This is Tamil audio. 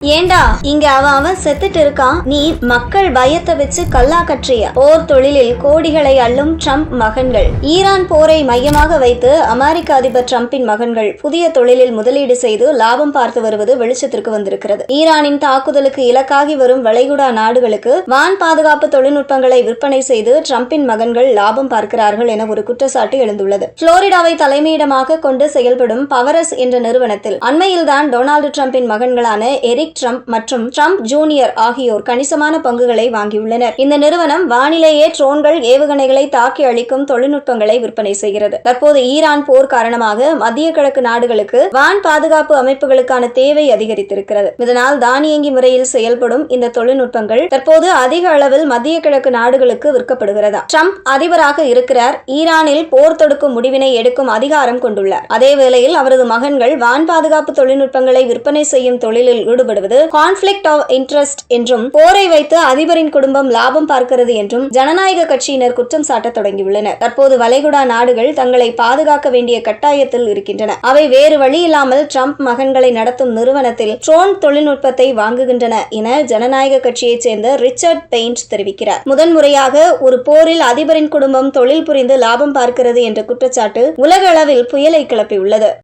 ஏண்டா இங்க அவன் செத்துட்டு இருக்கான், நீ மக்கள் பயத்தை வச்சு கல்லா கற்றிய. போர் தொழிலில் கோடிகளை அள்ளும் ட்ரம்ப் மகன்கள். ஈரான் போரை மையமாக வைத்து அமெரிக்க அதிபர் ட்ரம்பின் மகன்கள் புதிய தொழிலில் முதலீடு செய்து லாபம் பார்த்து வருவது வெளிச்சத்திற்கு வந்திருக்கிறது. ஈரானின் தாக்குதலுக்கு இலக்காகி வரும் வளைகுடா நாடுகளுக்கு வான் பாதுகாப்பு தொழில்நுட்பங்களை விற்பனை செய்து ட்ரம்பின் மகன்கள் லாபம் பார்க்கிறார்கள் என ஒரு குற்றச்சாட்டு எழுந்துள்ளது. புளோரிடாவை தலைமையிடமாக கொண்டு செயல்படும் பவரஸ் என்ற நிறுவனத்தில் அண்மையில்தான் டொனால்டு ட்ரம்பின் மகன்களான எரிக் ட்ரம்ப் மற்றும் ட்ரம்ப் ஜூனியர் ஆகியோர் கணிசமான பங்குகளை வாங்கியுள்ளனர். இந்த நிறுவனம் வானிலேயே ட்ரோன்கள் ஏவுகணைகளை தாக்கி அளிக்கும் தொழில்நுட்பங்களை விற்பனை செய்கிறது. தற்போது ஈரான் போர் காரணமாக மத்திய கிழக்கு நாடுகளுக்கு வான் பாதுகாப்பு அமைப்புகளுக்கான தேவை அதிகரித்திருக்கிறது. இதனால் தானியங்கி முறையில் செயல்படும் இந்த தொழில்நுட்பங்கள் தற்போது அதிக அளவில் மத்திய கிழக்கு நாடுகளுக்கு விற்கப்படுகிறதா. ட்ரம்ப் அதிபராக இருக்கிறார். ஈரானில் போர் தொடுக்கும் முடிவினை எடுக்கும் அதிகாரம் கொண்டுள்ளார். அதே வேளையில் அவரது மகன்கள் வான் பாதுகாப்பு தொழில்நுட்பங்களை விற்பனை செய்யும் தொழிலில் ஈடுபடுவது கான்ஃபிளிக்ட் ஆஃப் இன்ட்ரெஸ்ட் என்றும், போரை வைத்து அதிபரின் குடும்பம் லாபம் பார்க்கிறது என்றும் ஜனநாயக கட்சியினர் குற்றம் சாட்ட தொடங்கியுள்ளனர். தற்போது வளைகுடா நாடுகள் தங்களை பாதுகாக்க வேண்டிய கட்டாயத்தில் இருக்கின்றன. அவை வேறு வழி இல்லாமல் ட்ரம்ப் மகன்களை நடத்தும் நிறுவனத்தில் ட்ரோன் தொழில்நுட்பத்தை வாங்குகின்றன என ஜனநாயக கட்சியைச் சேர்ந்த ரிச்சர்ட் பெயின்ட் தெரிவிக்கிறார். முதன்முறையாக ஒரு போரில் அதிபரின் குடும்பம் தொழில் புரிந்து லாபம் பார்க்கிறது என்ற குற்றச்சாட்டு உலக அளவில் புயலை கிளப்பியுள்ளது.